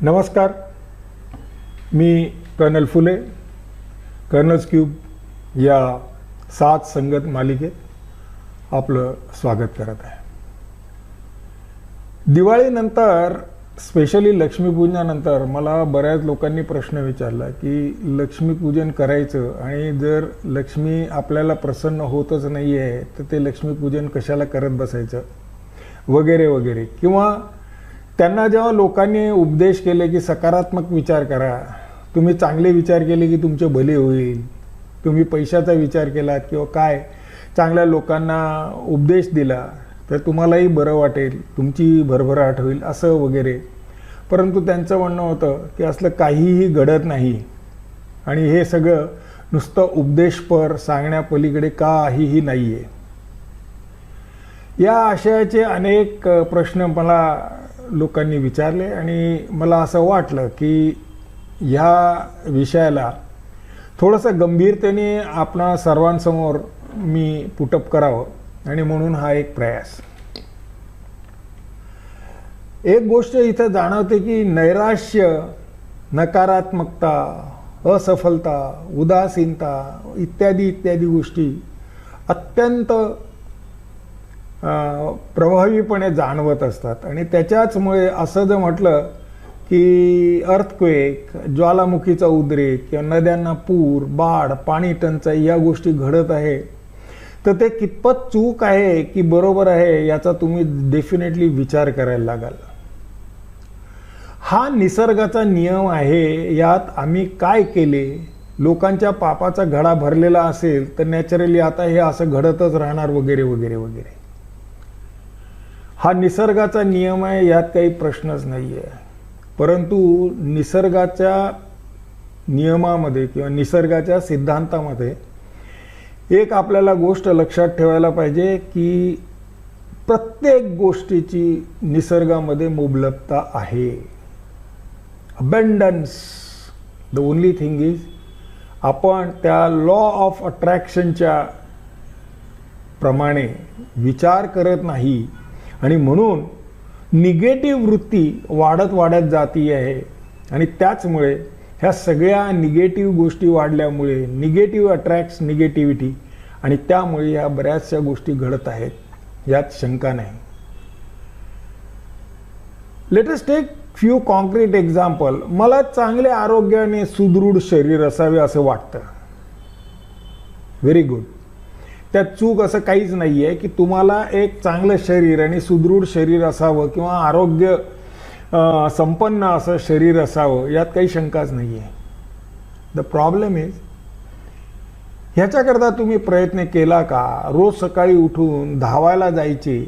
नमस्कार, मी कर्नल फुले colonel's cube या 7 संगत मालिकेत आपलं स्वागत करत आहे. दिवाळीनंतर स्पेशली लक्ष्मीपूजनानंतर मला बऱ्याच लोकांनी प्रश्न विचारला की लक्ष्मीपूजन करायचं आणि जर लक्ष्मी आपल्याला प्रसन्न होतच नाही आहे तर ते लक्ष्मीपूजन कशाला करत बसायचं वगैरे वगैरे. किंवा त्यांना जेव्हा लोकांनी उपदेश केले की सकारात्मक विचार करा, तुम्ही चांगले विचार केले की तुमचे भले होईल, तुम्ही पैशाचा विचार केलात किंवा काय चांगल्या लोकांना उपदेश दिला तर तुम्हालाही बरं वाटेल, तुमची भरभराट होईल असं वगैरे. परंतु त्यांचं म्हणणं होतं की असलं काहीही घडत नाही आणि हे सगळं नुसतं उपदेशपर सांगण्यापलीकडे काहीही नाही आहे. या आशयाचे अनेक प्रश्न मला लोकांनी विचारले आणि मला असं वाटलं की ह्या विषयाला थोडंसं गंभीरतेने आपणा सर्वांसमोर मी पुटअप करावं आणि म्हणून हा एक प्रयास. एक गोष्ट इथं जाणवते की नैराश्य, नकारात्मकता, असफलता, उदासीनता इत्यादी इत्यादी गोष्टी अत्यंत प्रभावीपणे जाणवत असतात. आणि त्याच्याचमुळे असं जर म्हटलं की अर्थक्वेक, ज्वालामुखीचा उद्रेक किंवा नद्यांना पूर, बाढ, पाणी टंचाई या गोष्टी घडत आहे तर ते कितपत चूक आहे की बरोबर आहे याचा तुम्ही डेफिनेटली विचार करायला लागाल. हा निसर्गाचा नियम आहे. यात आम्ही काय केले, लोकांच्या पापाचा घडा भरलेला असेल तर नॅचरली आता हे असं घडतच राहणार वगैरे वगैरे वगैरे. हा निसर्गाचा नियम आहे, यात काही प्रश्नच नाही आहे. परंतु निसर्गाच्या नियमामध्ये किंवा निसर्गाच्या सिद्धांतामध्ये एक आपल्याला गोष्ट लक्षात ठेवायला पाहिजे की प्रत्येक गोष्टीची निसर्गामध्ये मुबलकता आहे. Abundance. The only thing is आपण त्या लॉ ऑफ अट्रॅक्शनच्या प्रमाणे विचार करत नाही आणि म्हणून निगेटिव्ह वृत्ती वाढत जाती आहे. आणि त्याचमुळे ह्या सगळ्या निगेटिव्ह गोष्टी वाढल्यामुळे निगेटिव्ह अट्रॅक्ट्स निगेटिव्हिटी आणि त्यामुळे ह्या बऱ्याचशा गोष्टी घडत आहेत, यात शंका नाही. Let us take few concrete example. मला चांगले आरोग्याने सुदृढ शरीर असावे असं वाटतं. Very good. त्यात चूक असं काहीच नाही आहे की तुम्हाला एक चांगलं शरीर आणि सुदृढ शरीर असावं किंवा आरोग्य संपन्न असं शरीर असावं, यात काही शंकाच नाही आहे. द प्रॉब्लेम इज ह्याच्याकरता तुम्ही प्रयत्न केला का? रोज सकाळी उठून धावायला जायचे.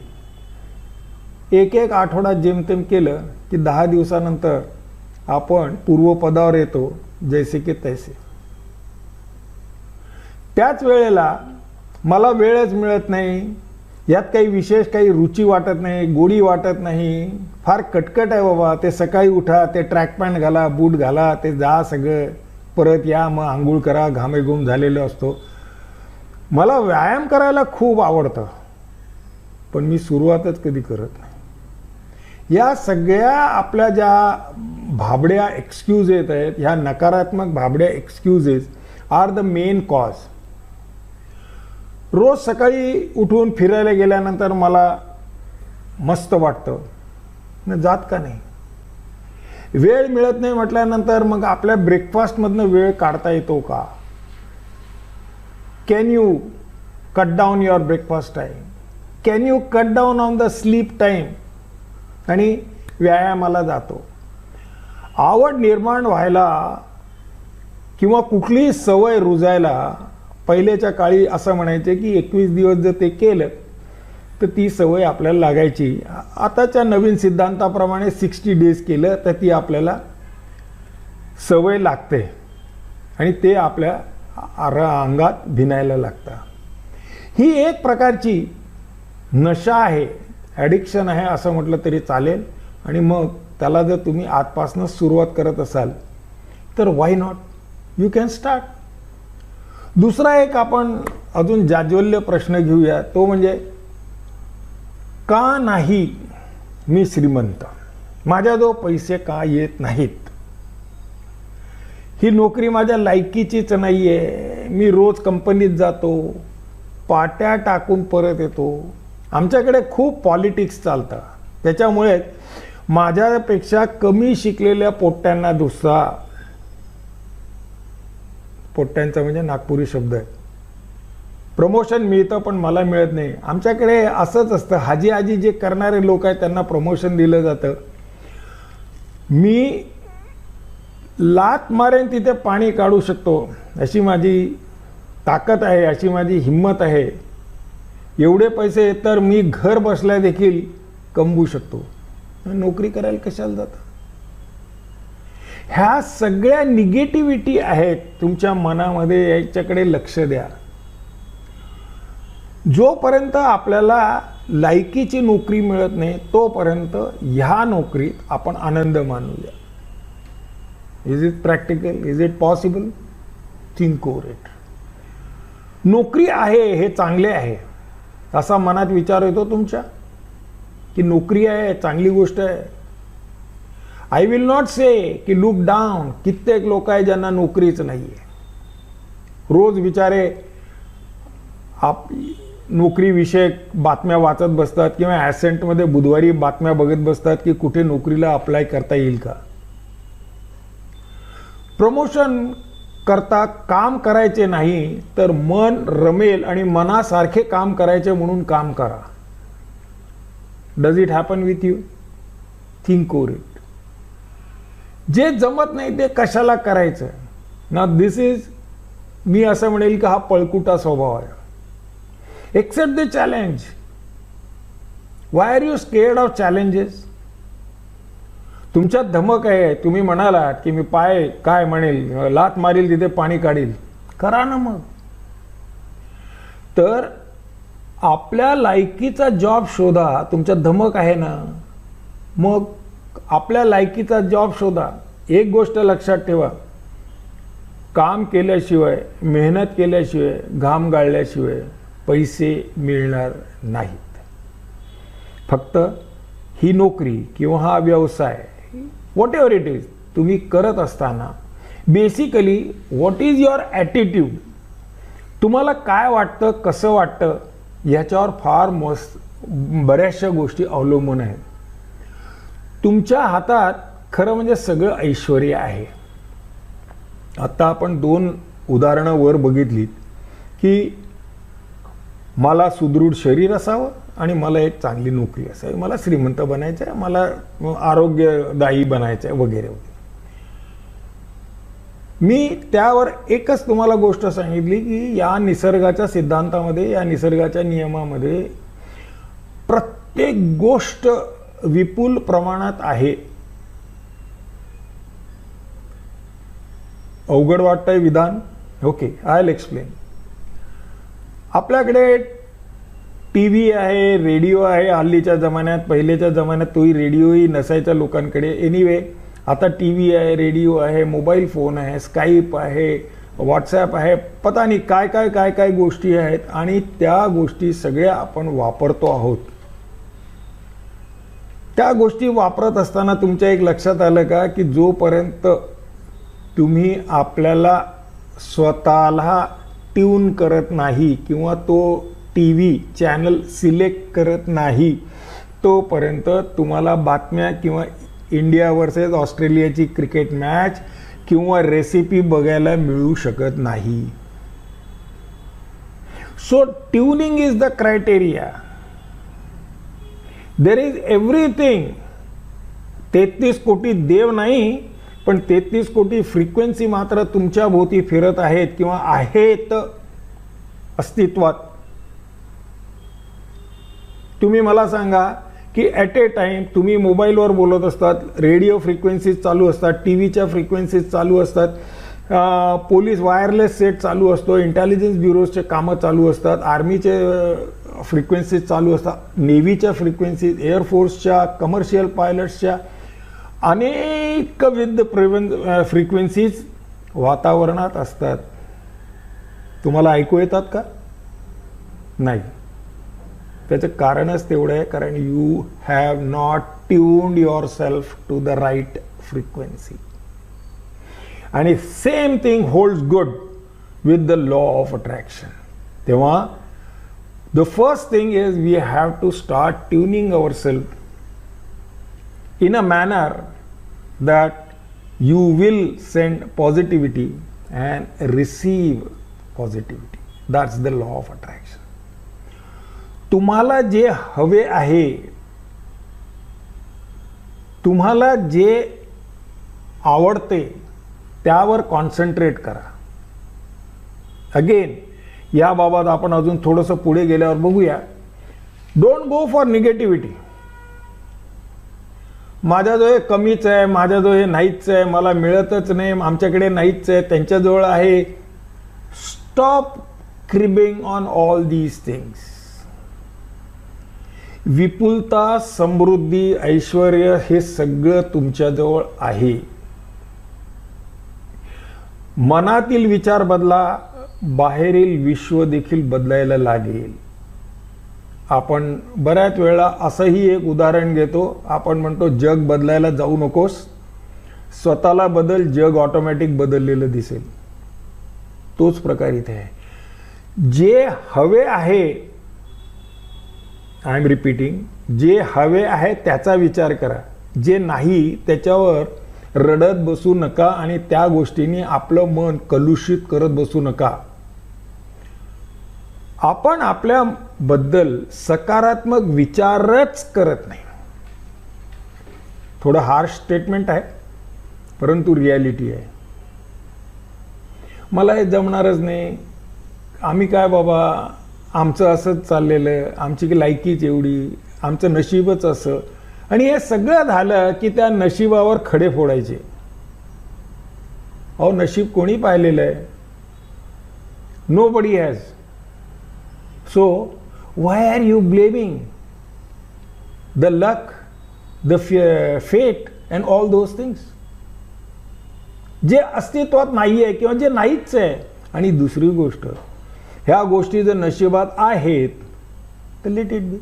एक आठवडा जेमतेम केलं की 10 दिवसानंतर आपण पूर्वपदावर येतो, जैसे की तैसे. त्याच वेळेला मला वेळच मिळत नाही, यात काही विशेष काही रुची वाटत नाही, गोडी वाटत नाही, फार कटकट आहे बाबा. ते सकाळी उठा, ते ट्रॅक पॅन्ट घाला, बूट घाला, ते जा सगळं, परत या, मग आंघोळ करा, घामेघूम झालेलो असतो. मला व्यायाम करायला खूप आवडतं पण मी सुरुवातच कधी करत नाही. या सगळ्या आपल्या ज्या भाबड्या एक्सक्यूजेस आहेत, ह्या नकारात्मक भाबड्या excuses are the main cause. रोज सकाळी उठून फिरायला गेल्यानंतर मला मस्त वाटतं, जात का नाही? वेळ मिळत नाही म्हटल्यानंतर मग आपल्या ब्रेकफास्टमधनं वेळ काढता येतो का? Can you cut down your breakfast time? Can you cut down on the sleep time? आणि व्यायामाला जातो. आवड निर्माण व्हायला किंवा कुठलीही सवय रुजायला पहिल्याच्या काळी असं म्हणायचे की 21 दिवस जर ते केलं तर ती सवय आपल्याला लागायची. आताच्या नवीन सिद्धांताप्रमाणे 60 डेज केलं तर ती आपल्याला सवय लागते आणि ते आपल्या अंगात भिनायला लागतं. ही एक प्रकारची नशा आहे, ॲडिक्शन आहे असं म्हटलं तरी चालेल. आणि मग त्याला जर तुम्ही आजपासून सुरुवात करत असाल तर व्हाय नॉट, यू कॅन स्टार्ट. दुसरा एक आपण अजून जाज्वल्य प्रश्न घेऊया, तो म्हणजे का नाही मी श्रीमंत? माझ्याजवळ पैसे का येत नाहीत? ही नोकरी माझ्या लायकीचीच नाहीये. मी रोज कंपनीत जातो, पाट्या टाकून परत येतो. आमच्याकडे खूप पॉलिटिक्स चालतं. त्याच्यामुळे माझ्यापेक्षा कमी शिकलेल्या पोट्ट्यांना दुसरा, पोट्ट्यांचा म्हणजे नागपुरी शब्द आहे, प्रमोशन मिळतं पण मला मिळत नाही. आमच्याकडे असंच असतं. हाजी आजी जे करणारे लोक आहेत त्यांना प्रमोशन दिलं जातं. मी लात मारेन तिथे पाणी काढू शकतो अशी माझी ताकद आहे, अशी माझी हिंमत आहे. एवढे पैसे तर मी घर बसल्या देखील कमवू शकतो. नोकरी करायला कशाला जातं? ह्या सगळ्या निगेटिव्हिटी आहेत तुमच्या मनामध्ये, याच्याकडे लक्ष द्या. जोपर्यंत आपल्याला लायकीची नोकरी मिळत नाही तोपर्यंत ह्या नोकरीत आपण आनंद मानूया. Is it practical? Is it possible? Think over it. नोकरी आहे हे चांगले आहे असा मनात विचार येतो तुमच्या की नोकरी आहे चांगली गोष्ट आहे. आय विल नॉट से की लुक डाऊन. कित्येक लोक आहे ज्यांना नोकरीच नाहीये. रोज बिचारे नोकरीविषयक बातम्या वाचत बसतात किंवा ॲसेंटमध्ये बुधवारी बातम्या बघत बसतात की कुठे नोकरीला अप्लाय करता येईल का. प्रमोशन करता काम करायचे नाही तर मन रमेल आणि मनासारखे काम करायचे म्हणून काम करा. Does it happen with you? Think over it. जे जमत नाही ते कशाला करायचं ना. दिस इज, मी असं म्हणेल की हा पळकुटा स्वभाव आहे. Accept the challenge. Why are you scared of challenges? तुमच्यात धमक आहे. तुम्ही म्हणालात की मी पाय काय म्हणेल, लात मारील तिथे पाणी काढील. करा ना मग. तर आपल्या लायकीचा जॉब शोधा. तुमच्यात धमक आहे ना, मग आपल्या लायकीचा जॉब शोधा. एक गोष्ट लक्षात ठेवा, काम केल्याशिवाय, मेहनत केल्याशिवाय, घाम गाळल्याशिवाय पैसे मिळणार नाहीत. फक्त ही नोकरी किंवा हा व्यवसाय, व्हॉट एव्हर इट इज, तुम्ही करत असताना basically what is your attitude. तुम्हाला काय वाटतं, कसं वाटतं याच्यावर फार बऱ्याचशा गोष्टी अवलंबून आहेत. तुमच्या हातात खरं म्हणजे सगळं ऐश्वर्य आहे. आता आपण 2 उदाहरणं वर बघितलीत की मला सुदृढ शरीर असावं आणि मला एक चांगली नोकरी असावी, मला श्रीमंत बनायचं आहे, मला आरोग्यदायी बनायचं आहे वगैरे वगैरे. मी त्यावर एकच तुम्हाला गोष्ट सांगितली की या निसर्गाच्या सिद्धांतामध्ये, या निसर्गाच्या नियमामध्ये प्रत्येक गोष्ट विपुल प्रमाणात आहे. अवघड वाटतंय विधान? Okay, I will explain. आपल्याकडे टीव्ही आहे, रेडिओ आहे. हल्लीच्या जमान्यात, पहिलेच्या जमान्यात तोही रेडिओही नसायचा लोकांकडे. एनिवे आता टीव्ही आहे, रेडिओ आहे, मोबाईल फोन आहे, स्काईप आहे, व्हॉट्सॲप आहे, पता नाही काय काय काय काय गोष्टी आहेत. आणि त्या गोष्टी सगळ्या आपण वापरतो आहोत. त्या गोष्टी वापरत असताना तुमच्या एक लक्षात आलं का की जोपर्यंत तुम्ही आपल्याला स्वतःला ट्यून करत नाही किंवा तो टीव्ही चॅनल सिलेक्ट करत नाही तोपर्यंत तुम्हाला बातम्या किंवा इंडिया वर्सेस ऑस्ट्रेलियाची क्रिकेट मॅच किंवा रेसिपी बघायला मिळू शकत नाही. So tuning is the criteria. There is everything. 33 कोटी देव नाही पण 33 कोटी फ्रिक्वेन्सी मात्र तुमच्या भोवती फिरत आहेत किंवा आहेत अस्तित्वात. तुम्ही मला सांगा की ॲट ए टाइम तुम्ही मोबाईलवर बोलत असतात, रेडिओ फ्रिक्वेन्सीज चालू असतात, टीव्हीच्या फ्रिक्वेन्सीज चालू असतात, पोलीस वायरलेस सेट चालू असतो, इंटेलिजन्स ब्युरोचे कामं चालू असतात, आर्मीचे फ्रिक्वेन्सीज चालू असतात, नेव्हीच्या फ्रिक्वेन्सीज, एअरफोर्सच्या, कमर्शियल पायलट्सच्या अनेकविध फ्रिक्वेन्सीज वातावरणात असतात. तुम्हाला ऐकू येतात का? नाही. त्याचं कारणच तेवढं आहे, कारण you have not tuned your self to the right frequency. आणि same thing holds good with the law of attraction. तेव्हा the first thing is we have to start tuning our self in a manner that you will send positivity and receive positivity. That's the law of attraction. तुम्हाला जे हवे आहे, तुम्हाला जे आवडते त्यावर concentrate करा. अगेन या बाबत आपण अजून थोडंसं पुढे गेल्यावर बघूया. Don't go for negativity. माझ्याजवळ हे कमीच आहे, माझ्याजवळ हे नाहीच आहे, मला मिळतच नाही, आमच्याकडे नाहीच आहे, त्यांच्याजवळ आहे. Stop cribbing on all these things. विपुलता, समृद्धी, ऐश्वर हे सगळं तुमच्याजवळ आहे. मनातील विचार बदला, बाहेरील विश्व देखील बदलायला लागेल. आपण बऱ्याच वेळा असंही एक उदाहरण घेतो. आपण म्हणतो जग बदलायला जाऊ नकोस, स्वतःला बदल, जग ऑटोमॅटिक बदललेलं दिसेल. तोच प्रकार इथे आहे. जे हवे आहे, आय एम रिपीटिंग, जे हवे आहे त्याचा विचार करा. जे नाही त्याच्यावर रडत बसू नका आणि त्या गोष्टींनी आपलं मन कलुषित करत बसू नका. आपण आपल्याबद्दल सकारात्मक विचारच करत नाही. थोडं हार्श स्टेटमेंट आहे, परंतु रियालिटी आहे. मला हे जमणारच नाही, आम्ही काय बाबा, आमचं असंच चाललेलं, आमची लायकीच एवढी, आमचं नशीबच असं. आणि हे सगळं झालं की त्या नशिबावर खडे फोडायचे. अहो, नशीब कोणी पाहिलेलं आहे? Nobody has. So, why are you blaming the luck, the fate and all those things? जे अस्तित्वात नाही आहे किंवा जे नाहीच आहे. आणि दुसरी गोष्ट, ह्या गोष्टी जर नशिबात आहेत तर लेट इट बी.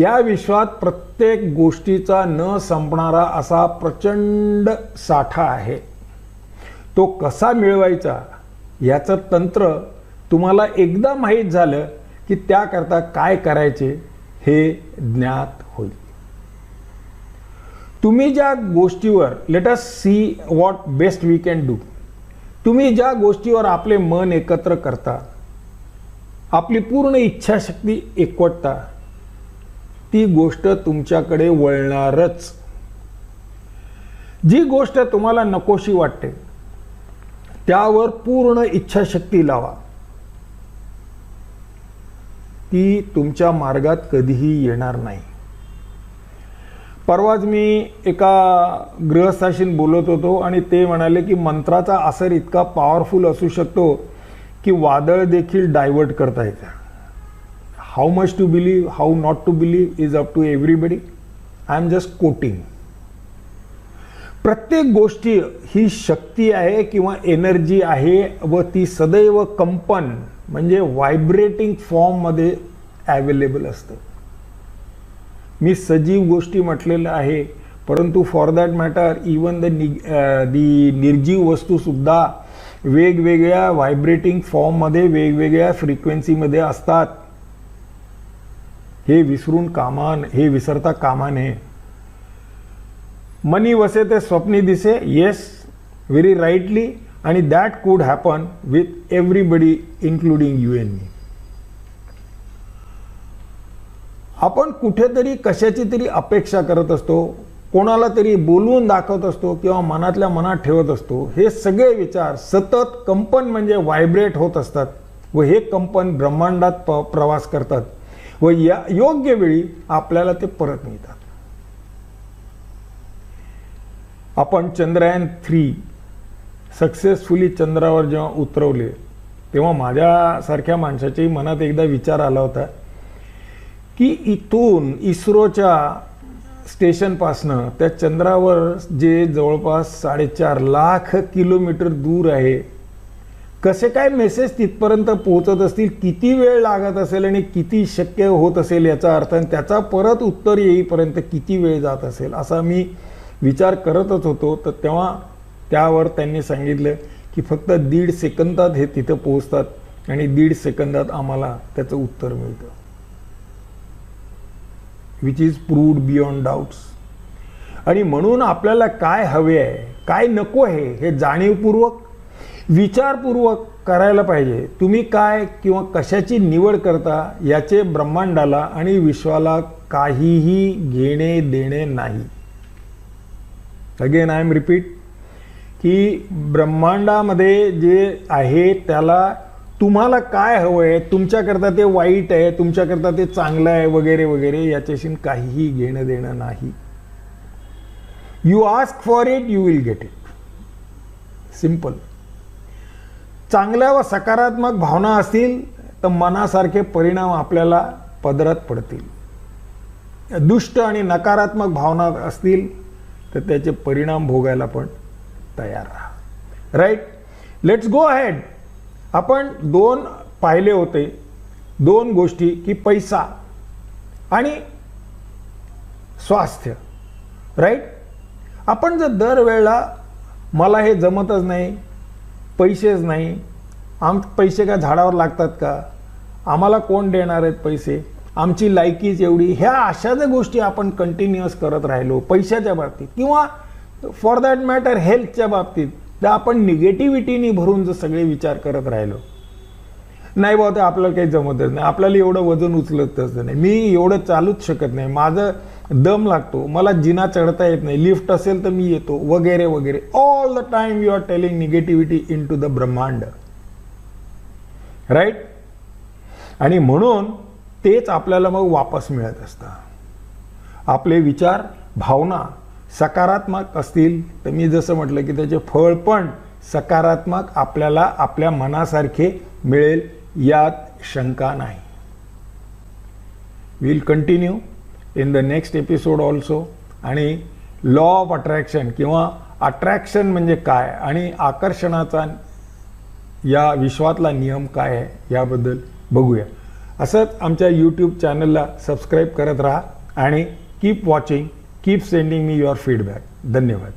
या विश्वात प्रत्येक गोष्टीचा न संपणारा असा प्रचंड साठा आहे. तो कसा मिळवायचा याचं तंत्र तुम्हाला एकदा माहीत झालं की त्याकरता काय करायचे हे ज्ञात होईल. तुम्ही ज्या गोष्टीवर, let us see what best we can do. तुम्ही ज्या गोष्टीवर आपले मन एकत्र करता, आपली पूर्ण इच्छाशक्ती एकवटता, ती गोष्ट तुमच्याकडे वळणारच. जी गोष्ट तुम्हाला नकोशी वाटते त्यावर पूर्ण इच्छाशक्ती लावा. ती तुमच्या मार्गात कधीही येणार नाही. परवाच मी एका गृहस्थाशी बोलत होतो आणि ते म्हणाले की मंत्राचा असर इतका पॉवरफुल असू शकतो की वादळ देखील डायव्हर्ट करता येतं. How much to believe, how not to believe is up to everybody. I am just quoting. प्रत्येक गोष्टी ही शक्ती आहे किंवा एनर्जी आहे व ती सदैव कंपन म्हणजे व्हायब्रेटिंग फॉर्ममध्ये अवेलेबल असतं. मी सजीव गोष्टी म्हटलेलं आहे, परंतु for that matter even the निर्जीव वस्तूसुद्धा वेगवेगळ्या व्हायब्रेटिंग फॉर्ममध्ये, वेगवेगळ्या फ्रिक्वेन्सीमध्ये असतात. हे विसरता कामा नये. मनी वसे ते स्वप्नी दिसे. Yes, very rightly. आणि that could happen with everybody including you and me. आपण कुठेतरी कशाची तरी अपेक्षा करत असतो, कोणाला तरी बोलवून दाखवत असतो किंवा मनातल्या मनात ठेवत असतो. हे सगळे विचार सतत कंपन म्हणजे व्हायब्रेट होत असतात व हे कंपन ब्रह्मांडात प्रवास करतात व या योग्य वेळी आपल्याला ते परत मिळतात. आपण चंद्रयान 3 सक्सेसफुली चंद्रावर जेव्हा उतरवले तेव्हा माझ्यासारख्या माणसाच्याही मनात एकदा विचार आला होता की इथून इस्रोच्या स्टेशनपासनं त्या चंद्रावर जे जवळपास 4.5 लाख किलोमीटर दूर आहे, कसे काय मेसेज तिथपर्यंत पोहोचत असतील, किती वेळ लागत असेल आणि किती शक्य होत असेल याचा अर्थ, आणि त्याचा परत उत्तर येईपर्यंत किती वेळ जात असेल असा मी विचार करतच होतो. तर तेव्हा त्यावर त्यांनी सांगितलं की फक्त 1.5 सेकंदात हे तिथं पोहोचतात आणि 1.5 सेकंदात आम्हाला त्याचं उत्तर मिळतं, which is proved beyond doubts. आणि म्हणून आपल्याला काय हवे आहे, काय नको आहे, हे जाणीवपूर्वक विचारपूर्वक करायला पाहिजे. तुम्ही काय किंवा कशाची निवड करता याचे ब्रह्मांडाला आणि विश्वाला काहीही घेणे देणे नाही. अगेन आय एम रिपीट की ब्रह्मांडामध्ये जे आहे त्याला तुम्हाला काय हवं आहे, तुमच्याकरता ते वाईट आहे, तुमच्याकरता ते चांगलं आहे वगैरे वगैरे याच्याशी काहीही घेणं देणं नाही. You ask for it, you will get it. Simple. चांगल्या व सकारात्मक भावना असतील तर मनासारखे परिणाम आपल्याला पदरात पडतील. दुष्ट आणि नकारात्मक भावना असतील तर त्याचे परिणाम भोगायला पण तयार राहा. राईट. Let's go ahead. आपण 2 पाहिले होते, 2 गोष्टी की पैसा आणि स्वास्थ्य. राईट. आपण जर दरवेळेला मला हे जमतच नाही, पैसेच नाही, पैसे का झाडावर लागतात का, आम्हाला कोण देणार आहेत पैसे, आमची लायकीच एवढी, ह्या अशा ज्या गोष्टी आपण कंटिन्युअस करत राहिलो पैशाच्या बाबतीत किंवा फॉर दॅट मॅटर हेल्थच्या बाबतीत, तर आपण निगेटिव्हिटीनी भरून जर सगळे विचार करत राहिलो, नाही बाबा ते आपल्याला काही जमतच नाही, आपल्याला एवढं वजन उचलतच नाही, मी एवढं चालूच शकत नाही, माझं दम लागतो, मला जिना चढता येत नाही, लिफ्ट असेल तर मी येतो वगैरे वगैरे. All the time you are telling negativity in to the ब्रह्मांड. राईट. आणि म्हणून तेच आपल्याला मग वापस मिळत असतं. आपले विचार भावना सकारात्मक असतील तर मी जसं म्हटलं की त्याचे फळ पण सकारात्मक आपल्याला आपल्या मनासारखे मिळेल यात शंका नाही. Will continue in the next episode also. आणि लॉ ऑफ अट्रॅक्शन किंवा अट्रॅक्शन म्हणजे काय आणि आकर्षणाचा या विश्वातला नियम काय आहे याबद्दल बघूया. असंच आमच्या यूट्यूब चॅनलला सबस्क्राईब करत राहा आणि keep watching, keep sending me your feedback. धन्यवाद.